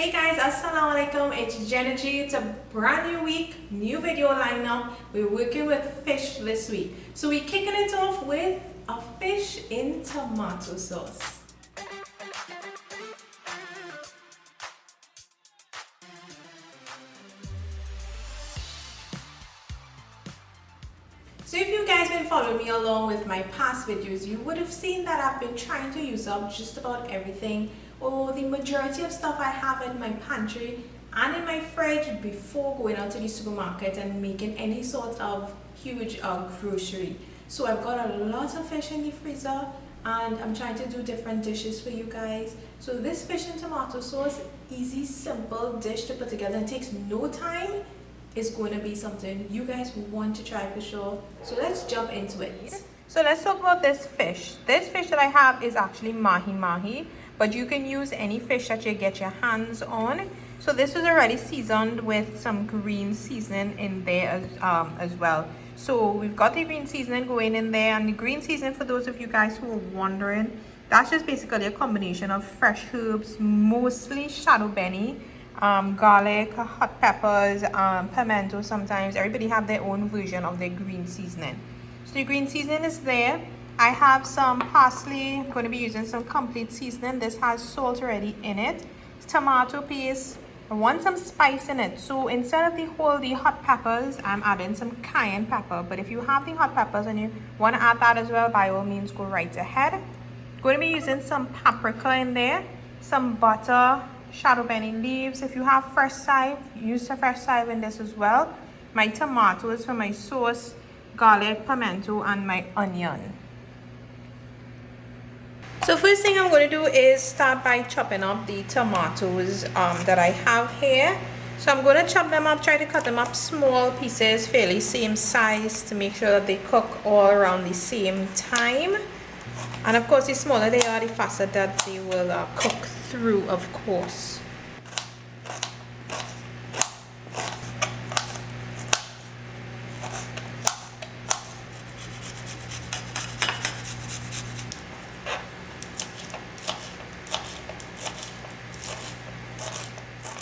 Hey guys, assalamu alaikum, it's Jenny. It's a brand new week, new video lineup. We're working with fish this week. So we're kicking it off with a fish in tomato sauce. So if you guys been following me along with my past videos, you would have seen that I've been trying to use up just about everything or the majority of stuff I have in my pantry and in my fridge before going out to the supermarket and making any sort of huge grocery. So I've got a lot of fish in the freezer and I'm trying to do different dishes for you guys. So this fish and tomato sauce, easy, simple dish to put together. It takes no time. Is going to be something you guys want to try for sure. So let's jump into it. So let's talk about this fish. This fish that I have is actually mahi, but you can use any fish that you get your hands on. So this was already seasoned with some green seasoning in there as well. So we've got the green seasoning going in there, and the green seasoning, for those of you guys who are wondering, that's just basically a combination of fresh herbs, mostly shadow benny, garlic, hot peppers, pimento. Sometimes everybody have their own version of their green seasoning. So the green seasoning is there. I have some parsley. I'm going to be using some complete seasoning. This has salt already in it. Tomato paste. I want some spice in it, so instead of the hot peppers, I'm adding some cayenne pepper. But if you have the hot peppers and you want to add that as well, by all means go right ahead. I'm going to be using some paprika in there, some butter, shadow benny leaves. If you have fresh thyme, use the fresh thyme in this as well. My tomatoes for my sauce, garlic, pimento, and my onion. So first thing I'm going to do is start by chopping up the tomatoes that I have here. So I'm going to chop them up, try to cut them up small pieces, fairly same size, to make sure that they cook all around the same time. And of course, the smaller they are, the faster that they will cook through, of course.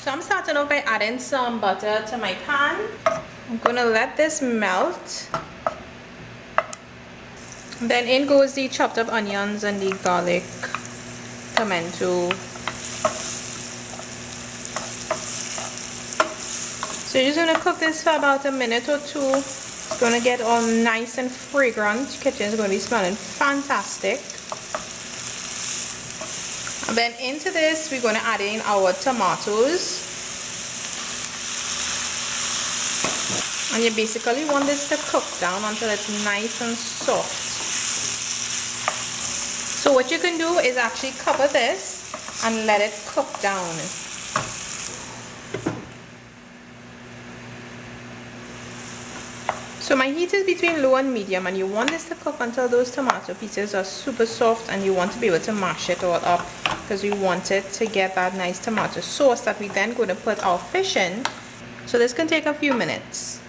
So I'm starting off by adding some butter to my pan. I'm going to let this melt. Then in goes the chopped up onions and the garlic, pimento. So you're just going to cook this for about a minute or two. It's going to get all nice and fragrant. Kitchen is going to be smelling fantastic. And then into this, we're going to add in our tomatoes. And you basically want this to cook down until it's nice and soft. So what you can do is actually cover this and let it cook down. So my heat is between low and medium, and you want this to cook until those tomato pieces are super soft, and you want to be able to mash it all up because we want it to get that nice tomato sauce that we then going to put our fish in. So this can take a few minutes.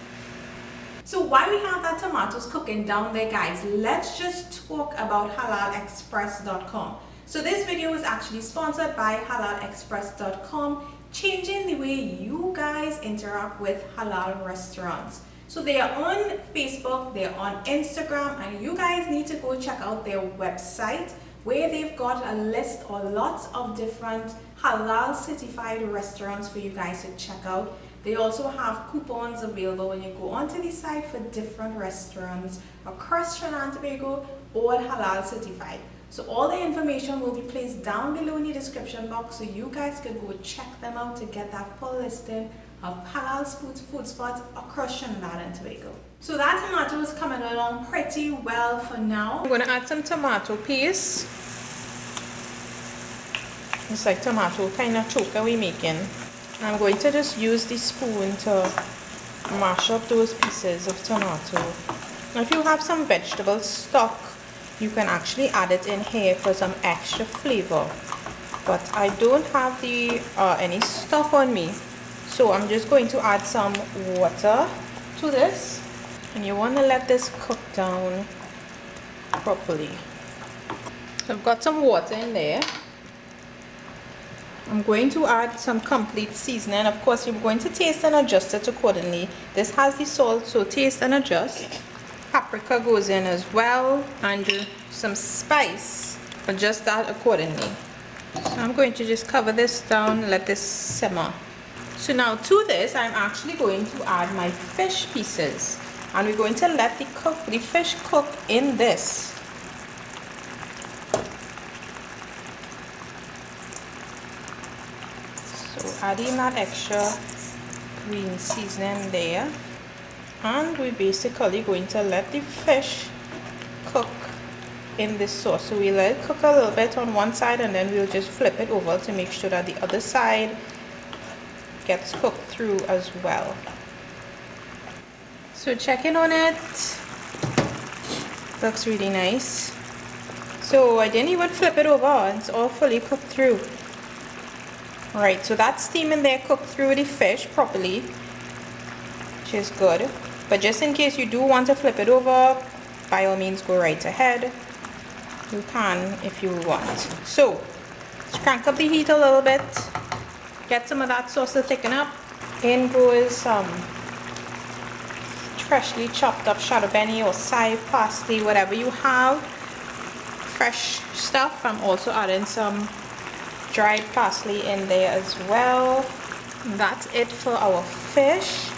So while we have that tomatoes cooking down there, guys, let's just talk about halalexpress.com. So this video is actually sponsored by halalexpress.com, changing the way you guys interact with halal restaurants. So they are on Facebook, they're on Instagram, and you guys need to go check out their website where they've got a list or lots of different halal certified restaurants for you guys to check out. They also have coupons available when you go onto the site for different restaurants across Trinidad and Tobago, all halal certified. So all the information will be placed down below in the description box, so you guys can go check them out to get that full listing of halal food spots across Trinidad and Tobago. So that tomato is coming along pretty well for now. I'm going to add some tomato paste. It's like tomato kind of choker we're making. I'm going to just use the spoon to mash up those pieces of tomato. Now if you have some vegetable stock, you can actually add it in here for some extra flavor. But I don't have the any stock on me, so I'm just going to add some water to this. And you want to let this cook down properly. So I've got some water in there. I'm going to add some complete seasoning. Of course, you're going to taste and adjust it accordingly. This has the salt, so taste and adjust. Paprika goes in as well, and some spice. Adjust that accordingly. So I'm going to just cover this down, let this simmer. So now to this, I'm actually going to add my fish pieces, and we're going to let the fish cook in this. So adding that extra green seasoning there, and we're basically going to let the fish cook in this sauce. So we let it cook a little bit on one side, and then we'll just flip it over to make sure that the other side gets cooked through as well. So checking on it, looks really nice. So I didn't even flip it over, it's all fully cooked through. Alright, so that steam in there cooked through the fish properly, which is good. But just in case you do want to flip it over, by all means go right ahead. You can if you want. So let's crank up the heat a little bit, get some of that sauce to thicken up. In goes some freshly chopped up shadow benny or side parsley, whatever you have, fresh stuff. I'm also adding some dried parsley in there as well. And that's it for our fish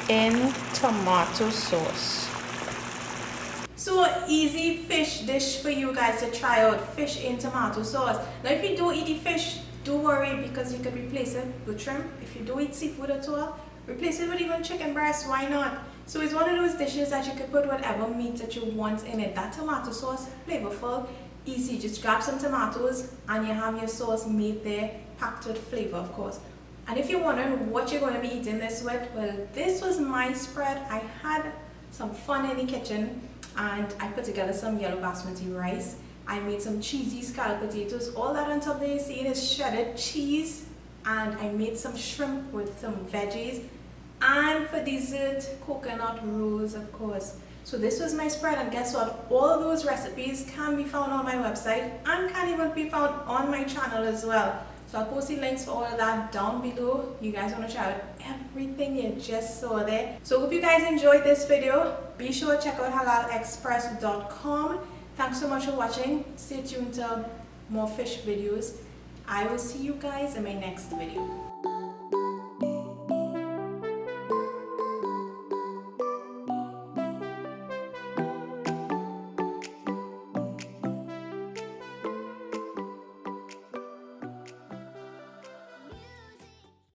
in tomato sauce. So easy fish dish for you guys to try out, fish in tomato sauce. Now if you don't eat the fish, don't worry, because you can replace it with shrimp. If you don't eat seafood at all, replace it with even chicken breast, why not? So it's one of those dishes that you can put whatever meat that you want in it. That tomato sauce, flavorful, easy. Just grab some tomatoes and you have your sauce made there, packed with flavor, of course. And if you're wondering what you're going to be eating this with, well, this was my spread. I had some fun in the kitchen and I put together some yellow basmati rice. I made some cheesy scalloped potatoes. All that on top that you're seeing is shredded cheese, and I made some shrimp with some veggies, and for dessert, coconut rolls, of course. So this was my spread, and guess what? All of those recipes can be found on my website and can even be found on my channel as well. So I'll post the links for all of that down below. You guys want to try out everything you just saw there. So hope you guys enjoyed this video. Be sure to check out halalexpress.com. Thanks so much for watching. Stay tuned to more fish videos. I will see you guys in my next video.